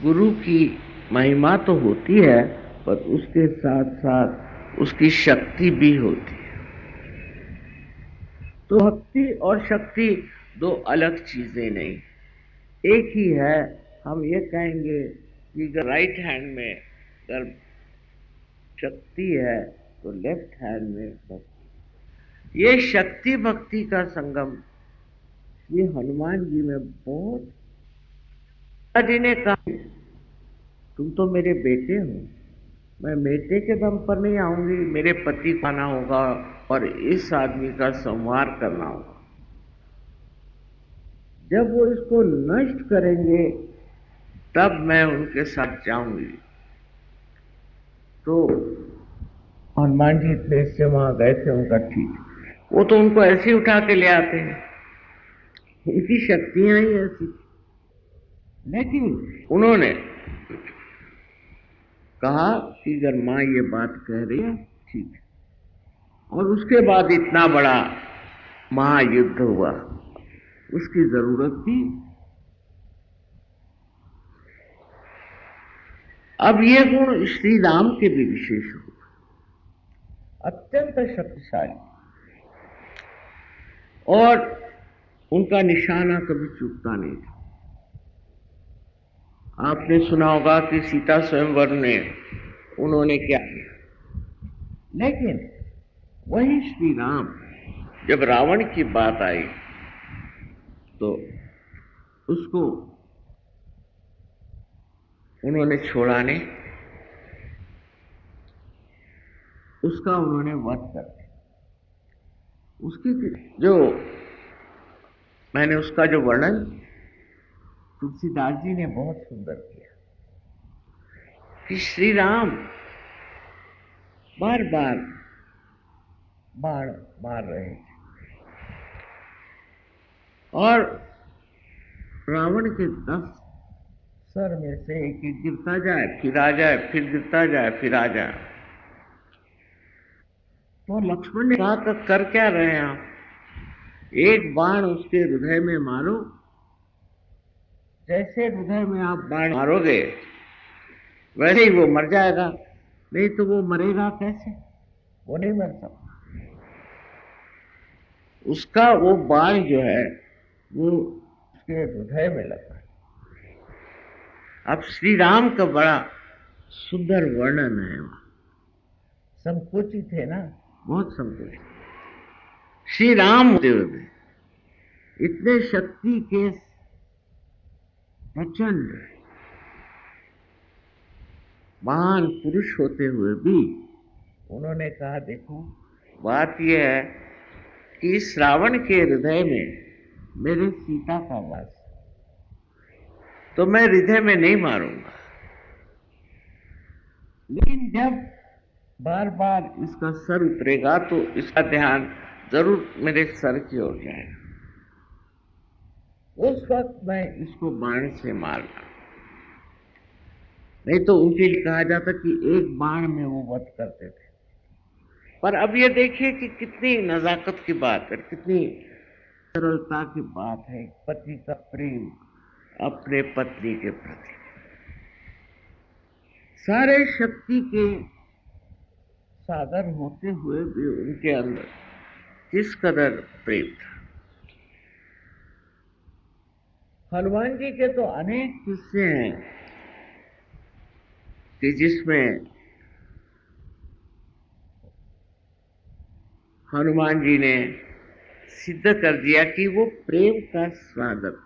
गुरु की महिमा तो होती है, पर उसके साथ साथ उसकी शक्ति भी होती है। तो भक्ति और शक्ति दो अलग चीजें नहीं, एक ही है। हम ये कहेंगे कि अगर राइट हैंड में अगर शक्ति है तो लेफ्ट हैंड में भक्ति। ये शक्ति भक्ति का संगम ये हनुमान जी में बहुत। जी ने कहा तुम तो मेरे बेटे हो, मैं बेटे के दम पर नहीं आऊंगी, मेरे पति को आना होगा और इस आदमी का संहार करना होगा। जब वो इसको नष्ट करेंगे तब मैं उनके साथ जाऊंगी। तो हनुमान जी देश से वहां गए थे, उनका ठीक, वो तो उनको ऐसे ही उठा के ले आते हैं, उनकी शक्तियां ही ऐसी। लेकिन उन्होंने कहा कि अगर माँ ये बात कह रही है ठीक है। और उसके बाद इतना बड़ा महायुद्ध हुआ, उसकी जरूरत थी। अब ये गुण श्री राम के भी विशेष हुआ, अत्यंत शक्तिशाली, और उनका निशाना कभी चूकता नहीं था। आपने सुना होगा कि सीता स्वयंवर ने उन्होंने क्या किया, लेकिन वही श्री राम जब रावण की बात आई तो उसको उन्होंने छोड़ा नहीं, उसका उन्होंने वध कर दिया। उसकी जो मैंने उसका जो वर्णन तुलसीदास जी ने बहुत सुंदर किया कि श्री राम बार बार बाण मार रहे थे और रावण के 10 सर में से एक एक गिरता जाए, फिर आ जाए, फिर गिरता जाए, फिर आ जाए। तो लक्ष्मण ने कहा कर क्या रहे हैं आप, एक बाण उसके हृदय में मारो, जैसे हृदय में आप बाण मारोगे वैसे ही वो मर जाएगा, नहीं तो वो मरेगा कैसे, वो नहीं मर सकता। उसका वो बाण जो है वो उसके हृदय में लगा। अब श्री राम का बड़ा सुंदर वर्णन है वहां, संकोचित है ना, बहुत संकोचित। श्री राम होते हुए इतने शक्ति के प्रचंड महान पुरुष होते हुए भी उन्होंने कहा देखो बात यह है कि इस रावण के हृदय में मेरे सीता का वास, तो मैं हृदय में नहीं मारूंगा, लेकिन जब बार बार इसका सर उतरेगा तो इसका ध्यान जरूर मेरे सर की ओर जाएगा, उस वक्त मैं इसको बाण से मारना। नहीं तो उनके लिए कहा जाता कि एक बाण में वो वध करते थे। पर अब ये देखिए कि कितनी नजाकत की बात है, कितनी सरलता की बात है, पति का प्रेम अपने पत्नी के प्रति, सारे शक्ति के सागर होते हुए भी उनके अंदर किस कदर प्रेम था। हनुमान जी के तो अनेक किस्से हैं कि जिसमें हनुमान जी ने सिद्ध कर दिया कि वो प्रेम का स्वागत,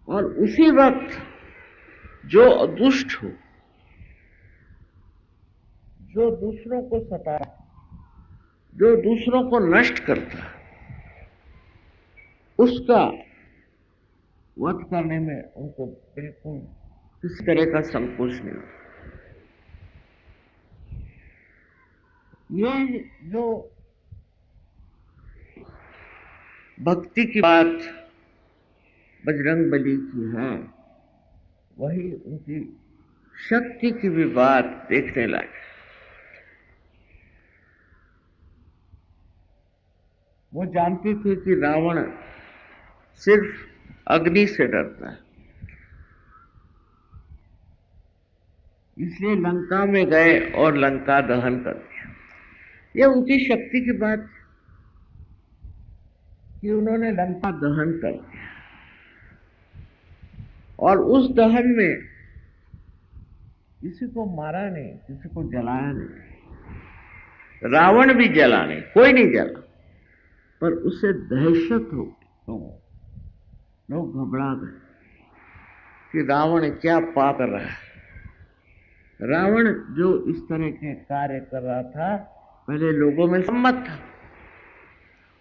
और उसी वक्त जो दुष्ट हो, जो दूसरों को सता, जो दूसरों को नष्ट करता, उसका वध करने में उनको बिल्कुल किसी तरह का संकोच नहीं होता। ये जो भक्ति की बात बजरंगबली की है, वही उनकी शक्ति की भी बात देखने लायक। वो जानती थी कि रावण सिर्फ अग्नि से डरता है, इसलिए लंका में गए और लंका दहन कर दिया। ये उनकी शक्ति की बात कि उन्होंने लंका दहन कर दिया, और उस दहन में किसी को मारा नहीं, किसी को जलाया नहीं, रावण भी जला नहीं, कोई नहीं जला, पर उससे दहशत हो गई, लोग घबरा गए कि रावण क्या पाप कर रहा है। रावण जो इस तरह के कार्य कर रहा था, पहले लोगों में सम्मत था।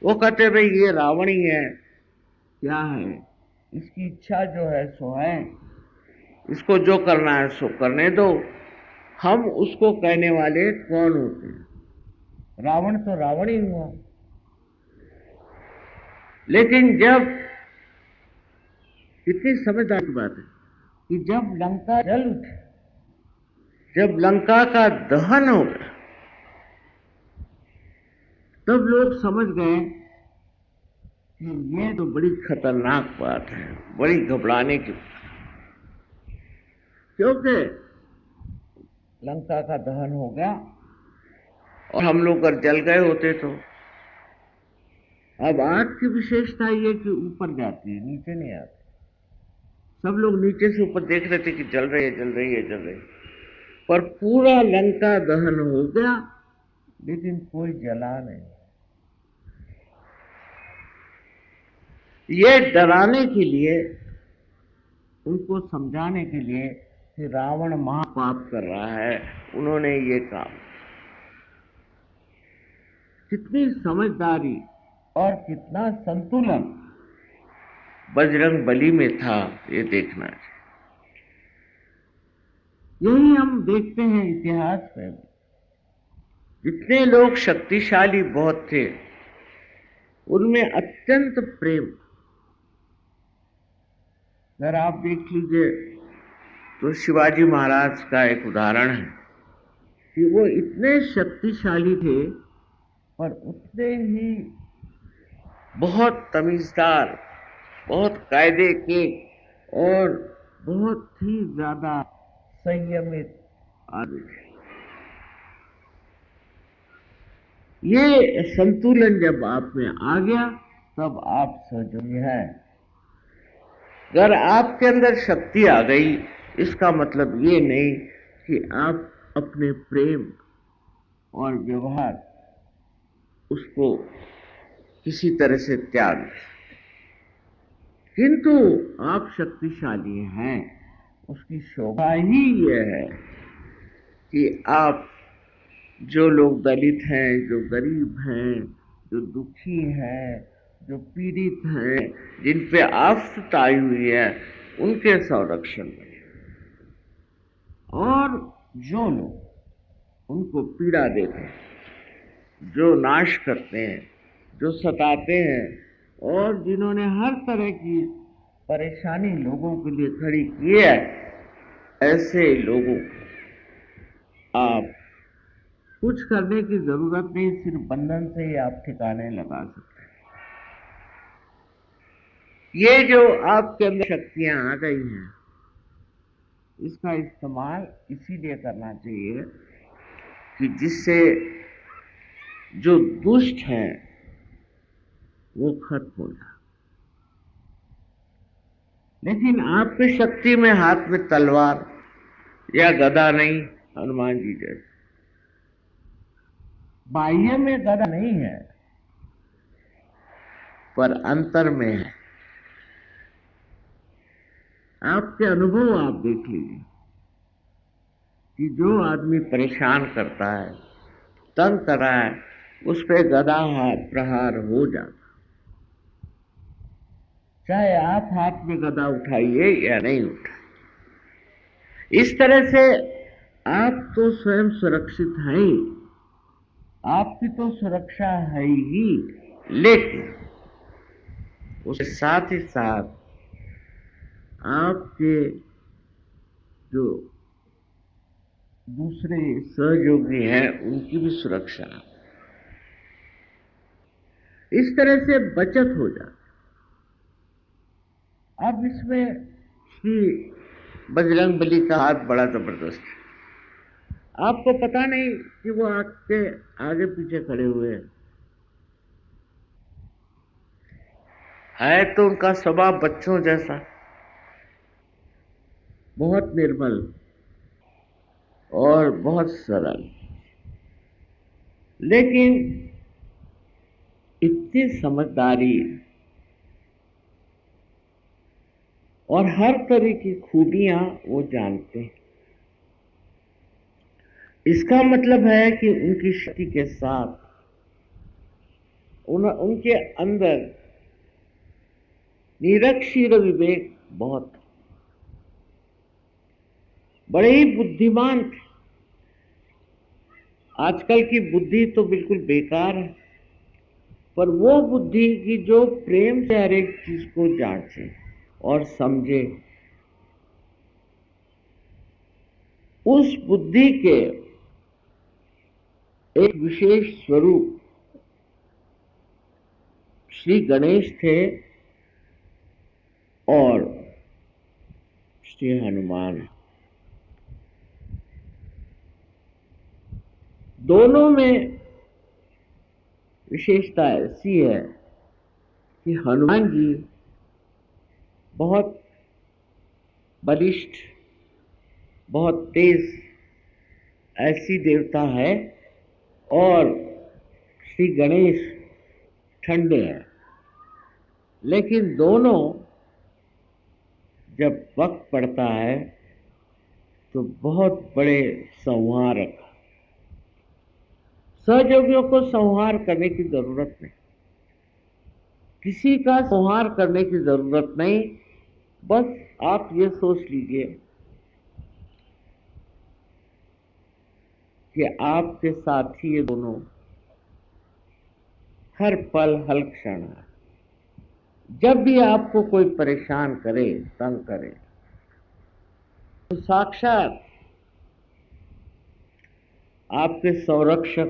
वो कहते भाई ये रावण ही है, क्या है, इसकी इच्छा जो है सो है, इसको जो करना है सो करने दो, हम उसको कहने वाले कौन होते हैं, रावण तो रावण ही हुआ। लेकिन जब, कितनी समझदार की बात है कि जब लंका जल उठी, जब लंका का दहन हो गया, तब लोग समझ गए कि ये तो बड़ी खतरनाक बात है, बड़ी घबराने की बात, क्योंकि लंका का दहन हो गया और हम लोग अगर जल गए होते तो। अब आग की विशेषता ये कि ऊपर जाती है, नीचे नहीं आती। सब लोग नीचे से ऊपर देख रहे थे कि जल रही है, जल रही है, जल रही है, पर पूरा लंका दहन हो गया, लेकिन कोई जला नहीं। ये डराने के लिए, उनको समझाने के लिए कि रावण महापाप कर रहा है, उन्होंने ये काम। कितनी समझदारी और कितना संतुलन बजरंग बली में था, ये देखना चाहिए। यही हम देखते हैं इतिहास में, जितने लोग शक्तिशाली बहुत थे, उनमें अत्यंत प्रेम। अगर आप देख लीजिए तो शिवाजी महाराज का एक उदाहरण है कि वो इतने शक्तिशाली थे, पर उतने ही बहुत तमीजदार, बहुत कायदे के और बहुत ही ज्यादा संयमित आदमी थे। ये संतुलन जब आप में आ गया, तब आप सजग हैं। अगर आपके अंदर शक्ति आ गई, इसका मतलब ये नहीं कि आप अपने प्रेम और व्यवहार उसको किसी तरह से त्याग दें, किंतु आप शक्तिशाली हैं। उसकी शोभा ही यह है कि आप, जो लोग दलित हैं, जो गरीब हैं, जो दुखी हैं, जो पीड़ित हैं, जिन पे आफत आई हुई है, उनके संरक्षण में, और जो लोग उनको पीड़ा देते हैं, जो नाश करते हैं, जो सताते हैं, और जिन्होंने हर तरह की परेशानी लोगों के लिए खड़ी की है, ऐसे लोगों को आप कुछ करने की जरूरत नहीं, सिर्फ बंधन से ही आप ठिकाने लगा सकते हैं। ये जो आपके अंदर शक्तियां आ गई हैं, इसका इस्तेमाल इसीलिए करना चाहिए कि जिससे जो दुष्ट हैं वो खत्म हो जाए। लेकिन आपकी शक्ति में हाथ में तलवार या गदा नहीं, हनुमान जी जैसे बाह्य में गदा नहीं है, पर अंतर में है। आपके अनुभव आप देख लीजिए कि जो आदमी परेशान करता है, तंग कर रहा है, उस पे गदा प्रहार हो जाता, चाहे आप हाथ में गदा उठाइए या नहीं उठाइए। इस तरह से आप तो स्वयं सुरक्षित हैं, आपकी तो सुरक्षा है ही, लेकिन उसके साथ ही साथ आपके जो दूसरे सहयोगी हैं, उनकी भी सुरक्षा। इस तरह से बचत हो जाती। अब इसमें श्री बजरंग बली का हाथ बड़ा जबरदस्त है। आपको पता नहीं कि वो आपके आगे पीछे खड़े हुए हैं। है तो उनका स्वभाव बच्चों जैसा, बहुत निर्मल और बहुत सरल, लेकिन इतनी समझदारी और हर तरह की खूबियां वो जानते हैं। इसका मतलब है कि उनकी शक्ति के साथ उनके अंदर निरक्षीर विवेक बहुत, बड़े ही बुद्धिमान थे। आजकल की बुद्धि तो बिल्कुल बेकार है, पर वो बुद्धि की जो प्रेम से हर एक चीज को जांचे और समझे, उस बुद्धि के एक विशेष स्वरूप श्री गणेश थे और श्री हनुमान। दोनों में विशेषता ऐसी है कि हनुमान जी बहुत बलिष्ठ, बहुत तेज ऐसी देवता है, और श्री गणेश ठंडे हैं। लेकिन दोनों जब वक्त पड़ता है तो बहुत बड़े संहारक। सहयोगियों को संहार करने की जरूरत नहीं, किसी का संहार करने की जरूरत नहीं। बस आप ये सोच लीजिए कि आपके साथ ही ये दोनों हर पल हर क्षण है। जब भी आपको कोई परेशान करे, तंग करे, तो साक्षात आपके संरक्षक